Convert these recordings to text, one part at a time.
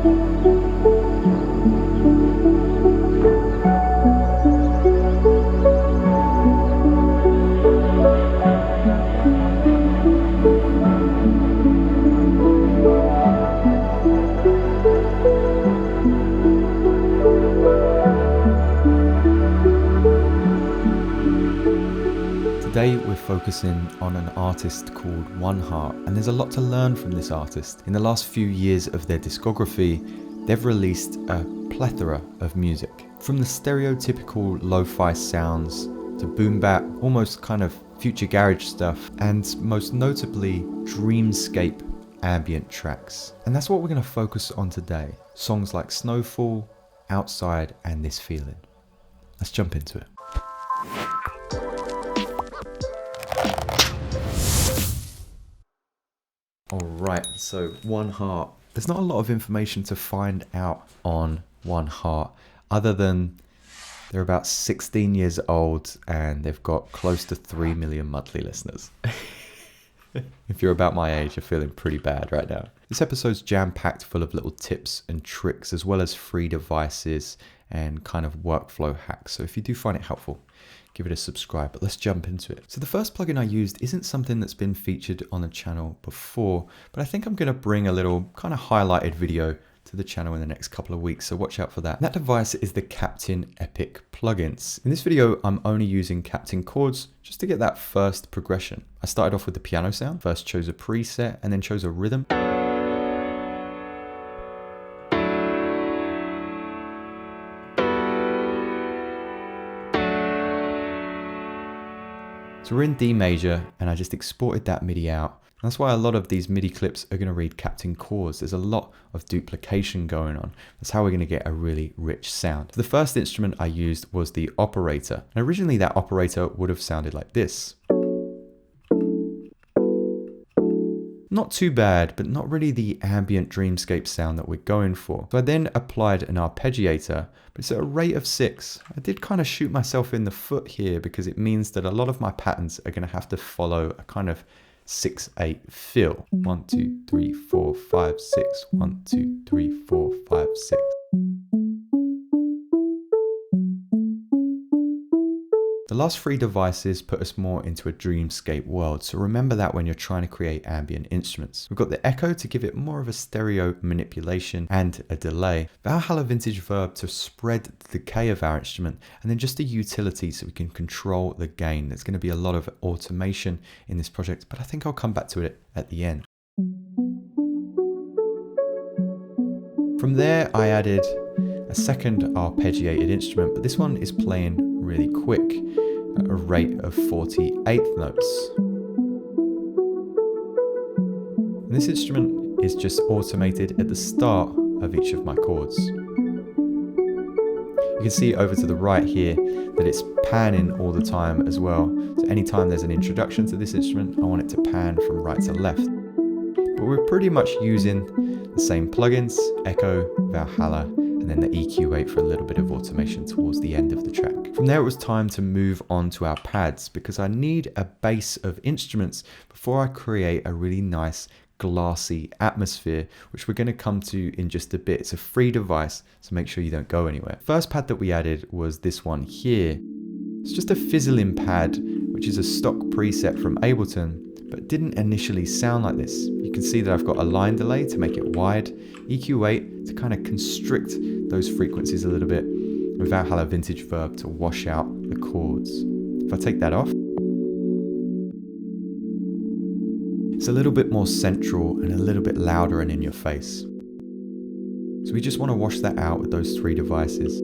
Today we're focusing on an artist called Øneheart, and there's a lot to learn from this artist. In the last few years of their discography, they've released a plethora of music. From the stereotypical lo-fi sounds to boom bap, almost kind of future garage stuff, and most notably dreamscape ambient tracks. And that's what we're going to focus on today. Songs like Snowfall, Outside, and This Feeling. Let's jump into it. Alright, so Øneheart. There's not a lot of information to find out on Øneheart other than they're about 16 years old and they've got close to 3 million monthly listeners. If you're about my age, you're feeling pretty bad right now. This episode's jam-packed full of little tips and tricks as well as free devices and kind of workflow hacks. So if you do find it helpful, give it a subscribe, but let's jump into it. So the first plugin I used isn't something that's been featured on the channel before, but I think I'm going to bring a little kind of highlighted video to the channel in the next couple of weeks, so watch out for that. That device is the Hatton Epic plugins. In this video, I'm only using Hatton chords just to get that first progression. I started off with the piano sound, first chose a preset and then chose a rhythm. So we're in D major and I just exported that MIDI out. That's why a lot of these MIDI clips are going to read Hatton chords. There's a lot of duplication going on. That's how we're going to get a really rich sound. The first instrument I used was the operator. And originally that operator would have sounded like this. Not too bad, but not really the ambient dreamscape sound that we're going for. So I then applied an arpeggiator, but it's at a rate of 6. I did kind of shoot myself in the foot here because it means that a lot of my patterns are going to have to follow a kind of 6/8 feel. 1, 2, 3, 4, 5, 6. 1, 2, 3, 4, 5, 6. The last 3 devices put us more into a dreamscape world, so remember that when you're trying to create ambient instruments. We've got the echo to give it more of a stereo manipulation and a delay, Valhalla vintage verb to spread the decay of our instrument, and then just a utility so we can control the gain. There's going to be a lot of automation in this project, but I think I'll come back to it at the end. From there, I added a second arpeggiated instrument, but this one is playing really quick at a rate of 48 notes. And this instrument is just automated at the start of each of my chords. You can see over to the right here that it's panning all the time as well. So anytime there's an introduction to this instrument, I want it to pan from right to left. But we're pretty much using the same plugins, Echo, Valhalla, and then the EQ8 for a little bit of automation towards the end of the track. From there it was time to move on to our pads because I need a base of instruments before I create a really nice glassy atmosphere, which we're going to come to in just a bit. It's a free device, so make sure you don't go anywhere. First pad that we added was this one here. It's just a fizzling pad, which is a stock preset from Ableton, but it didn't initially sound like this. You can see that I've got a line delay to make it wide, EQ8 to kind of constrict those frequencies a little bit, and Valhalla vintage verb to wash out the chords. If I take that off, it's a little bit more central and a little bit louder and in your face. So we just want to wash that out with those 3 devices.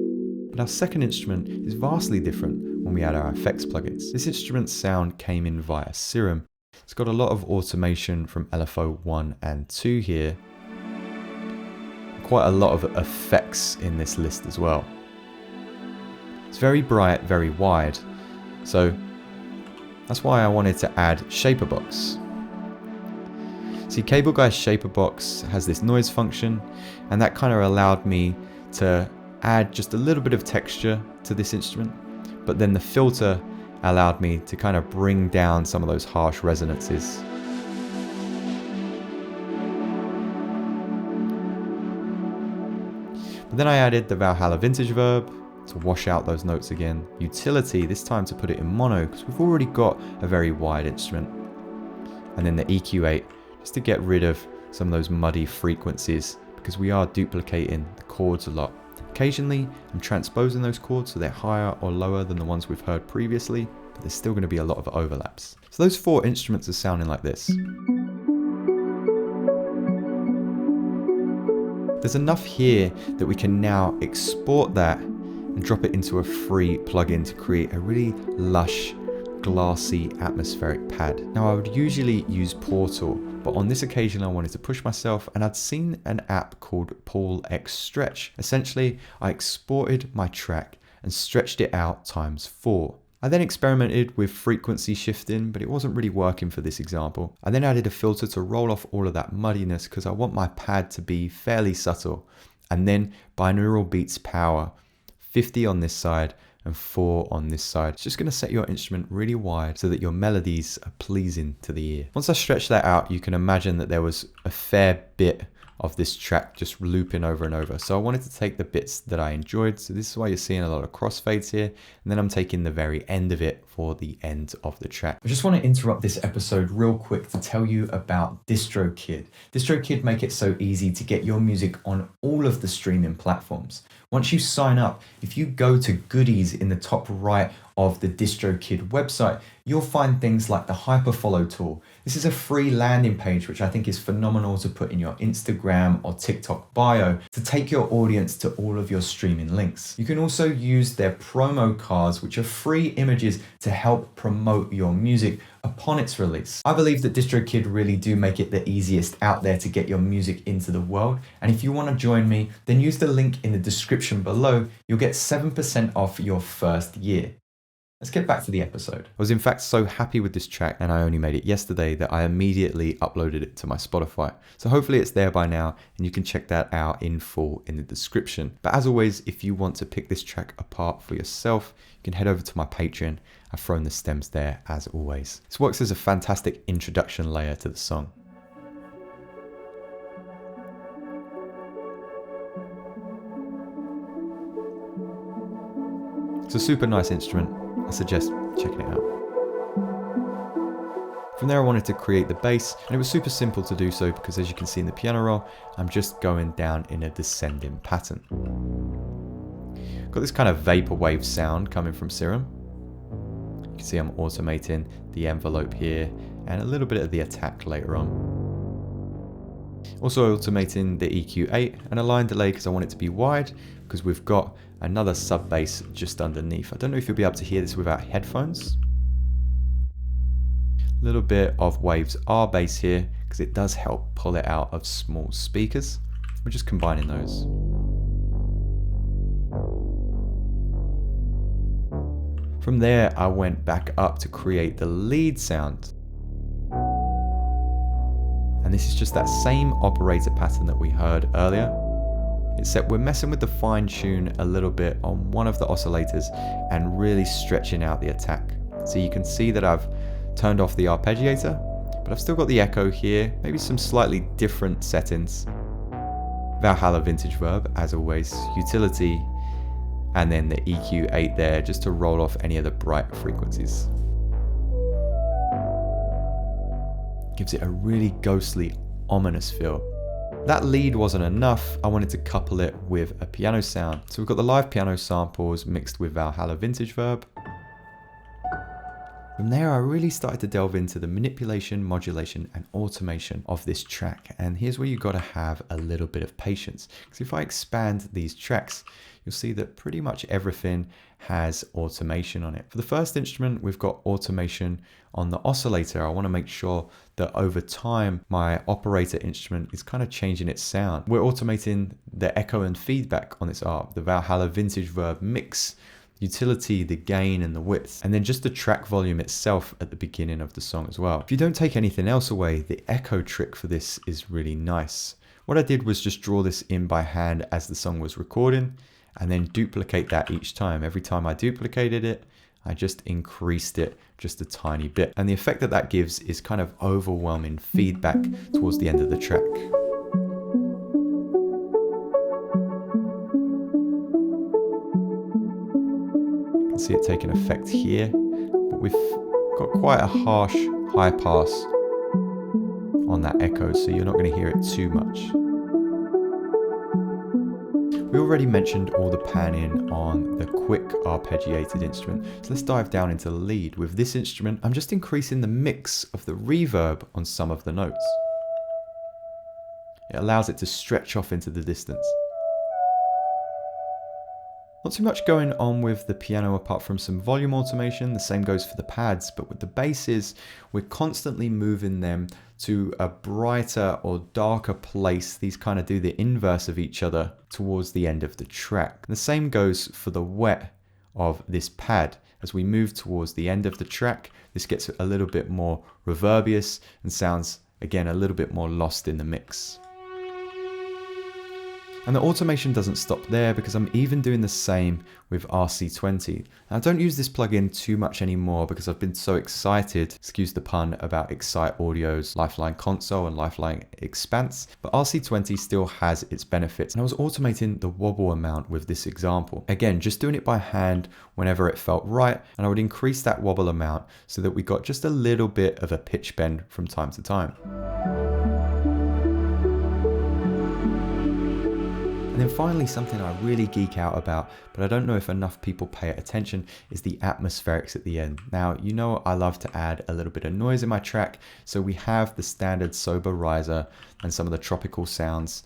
But our second instrument is vastly different when we add our effects plugins. This instrument's sound came in via Serum. It's got a lot of automation from LFO 1 and 2 here. Quite a lot of effects in this list as well. It's very bright, very wide. So that's why I wanted to add Shaperbox. See, Cable Guy's Shaperbox has this noise function, and that kind of allowed me to add just a little bit of texture to this instrument, but then the filter allowed me to kind of bring down some of those harsh resonances. But then I added the Valhalla vintage verb to wash out those notes again. Utility, this time to put it in mono, because we've already got a very wide instrument. And then the EQ8, just to get rid of some of those muddy frequencies, because we are duplicating the chords a lot. Occasionally, I'm transposing those chords so they're higher or lower than the ones we've heard previously, but there's still going to be a lot of overlaps. So those 4 instruments are sounding like this. There's enough here that we can now export that and drop it into a free plugin to create a really lush, glassy, atmospheric pad. Now I would usually use Portal, but on this occasion I wanted to push myself, and I'd seen an app called Paul X Stretch. Essentially, I exported my track and stretched it out times 4. I then experimented with frequency shifting, but it wasn't really working for this example. I then added a filter to roll off all of that muddiness because I want my pad to be fairly subtle. And then binaural beats power, 50 on this side and 4 on this side. It's just going to set your instrument really wide so that your melodies are pleasing to the ear. Once I stretch that out, you can imagine that there was a fair bit of this track just looping over and over. So I wanted to take the bits that I enjoyed. So this is why you're seeing a lot of crossfades here. And then I'm taking the very end of it for the end of the track. I just want to interrupt this episode real quick to tell you about DistroKid. DistroKid make it so easy to get your music on all of the streaming platforms. Once you sign up, if you go to goodies in the top right of the DistroKid website, you'll find things like the Hyperfollow tool. This is a free landing page, which I think is phenomenal to put in your Instagram or TikTok bio to take your audience to all of your streaming links. You can also use their promo cards, which are free images to help promote your music upon its release. I believe that DistroKid really do make it the easiest out there to get your music into the world. And if you want to join me, then use the link in the description below. You'll get 7% off your first year. Let's get back to the episode. I was in fact so happy with this track, and I only made it yesterday, that I immediately uploaded it to my Spotify. So hopefully it's there by now, and you can check that out in full in the description. But as always, if you want to pick this track apart for yourself, you can head over to my Patreon. I've thrown the stems there as always. This works as a fantastic introduction layer to the song. It's a super nice instrument. I suggest checking it out. From there I wanted to create the bass, and it was super simple to do so because, as you can see in the piano roll, I'm just going down in a descending pattern. Got this kind of vaporwave sound coming from Serum. You can see I'm automating the envelope here and a little bit of the attack later on. Also automating the EQ8 and a line delay because I want it to be wide, because we've got another sub bass just underneath. I don't know if you'll be able to hear this without headphones. A little bit of Waves R bass here because it does help pull it out of small speakers. We're just combining those. From there I went back up to create the lead sound. And this is just that same operator pattern that we heard earlier. Except we're messing with the fine tune a little bit on one of the oscillators and really stretching out the attack. So you can see that I've turned off the arpeggiator, but I've still got the echo here, maybe some slightly different settings. Valhalla vintage verb, as always, utility, and then the EQ8 there just to roll off any of the bright frequencies. Gives it a really ghostly, ominous feel. That lead wasn't enough, I wanted to couple it with a piano sound. So we've got the live piano samples mixed with Valhalla vintage verb. From there I really started to delve into the manipulation, modulation and automation of this track. And here's where you've got to have a little bit of patience. Because if I expand these tracks, you'll see that pretty much everything has automation on it. For the first instrument, we've got automation on the oscillator. I want to make sure that over time, my operator instrument is kind of changing its sound. We're automating the echo and feedback on this arp, the Valhalla vintage verb mix, utility, the gain and the width, and then just the track volume itself at the beginning of the song as well. If you don't take anything else away, the echo trick for this is really nice. What I did was just draw this in by hand as the song was recording, and then duplicate that each time. Every time I duplicated it, I just increased it just a tiny bit. And the effect that that gives is kind of overwhelming feedback towards the end of the track. can see it taking effect here, but we've got quite a harsh high pass on that echo, so you're not going to hear it too much. We already mentioned all the panning on the quick arpeggiated instrument, so let's dive down into the lead. With this instrument, I'm just increasing the mix of the reverb on some of the notes. It allows it to stretch off into the distance. Not too much going on with the piano apart from some volume automation. The same goes for the pads, but with the basses, we're constantly moving them to a brighter or darker place. These kind of do the inverse of each other towards the end of the track. The same goes for the wet of this pad. As we move towards the end of the track, this gets a little bit more reverberous and sounds, again, a little bit more lost in the mix. And the automation doesn't stop there, because I'm even doing the same with RC20. Now, I don't use this plugin too much anymore because I've been so excited, excuse the pun, about Excite Audio's Lifeline console and Lifeline Expanse, but RC20 still has its benefits. And I was automating the wobble amount with this example. Again, just doing it by hand whenever it felt right, and I would increase that wobble amount so that we got just a little bit of a pitch bend from time to time. And then finally, something I really geek out about, but I don't know if enough people pay attention, is the atmospherics at the end. Now, you know I love to add a little bit of noise in my track, so we have the standard sober riser and some of the tropical sounds,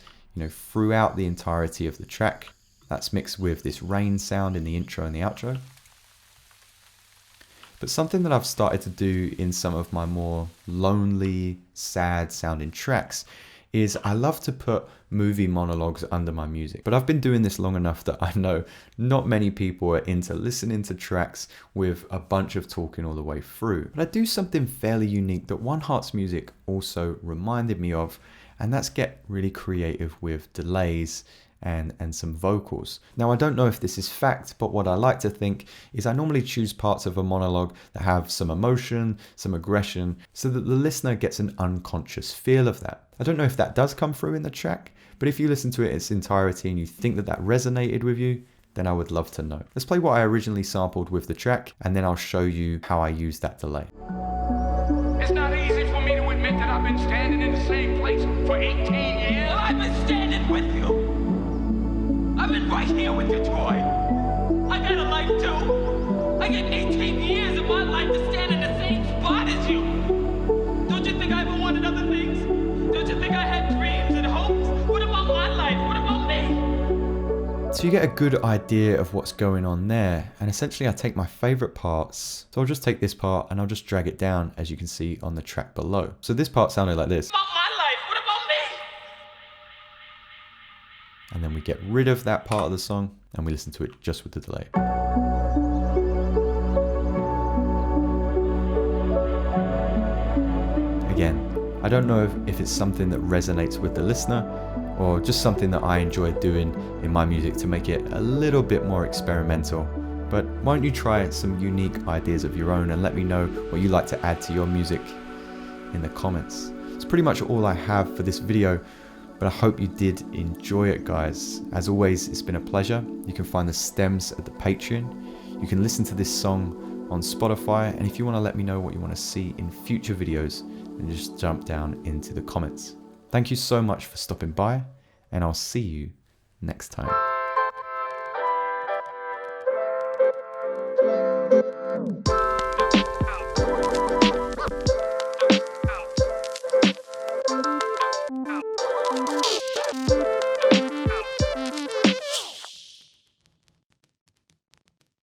throughout the entirety of the track. That's mixed with this rain sound in the intro and the outro. But something that I've started to do in some of my more lonely, sad sounding tracks is I love to put movie monologues under my music. But I've been doing this long enough that I know not many people are into listening to tracks with a bunch of talking all the way through. But I do something fairly unique that Øneheart's music also reminded me of, and that's get really creative with delays and some vocals. Now, I don't know if this is fact, but what I like to think is I normally choose parts of a monologue that have some emotion, some aggression, so that the listener gets an unconscious feel of that. I don't know if that does come through in the track, but if you listen to it in its entirety and you think that that resonated with you, then I would love to know. Let's play what I originally sampled with the track, and then I'll show you how I use that delay. It's not easy for me to admit that I've been standing in the same place for 18 years. Well, I've been standing with you. I've been right here with you, Troy. I got a life too. I gave 18 years of my life to stand in the same spot as you. Don't you think I ever wanted other things? Don't you think I had dreams and hopes? What about my life? What about me? So you get a good idea of what's going on there, and essentially I take my favorite parts. So I'll just take this part and I'll just drag it down, as you can see on the track below. So this part sounded like this. What about my life? What about me? And then we get rid of that part of the song and we listen to it just with the delay. Again, I don't know if it's something that resonates with the listener or just something that I enjoy doing in my music to make it a little bit more experimental. But why don't you try some unique ideas of your own and let me know what you like to add to your music in the comments. It's pretty much all I have for this video, but I hope you did enjoy it, guys. As always, it's been a pleasure. You can find the stems at the Patreon. You can listen to this song on Spotify, and if you want to let me know what you want to see in future videos, then just jump down into the comments. Thank you so much for stopping by, and I'll see you next time.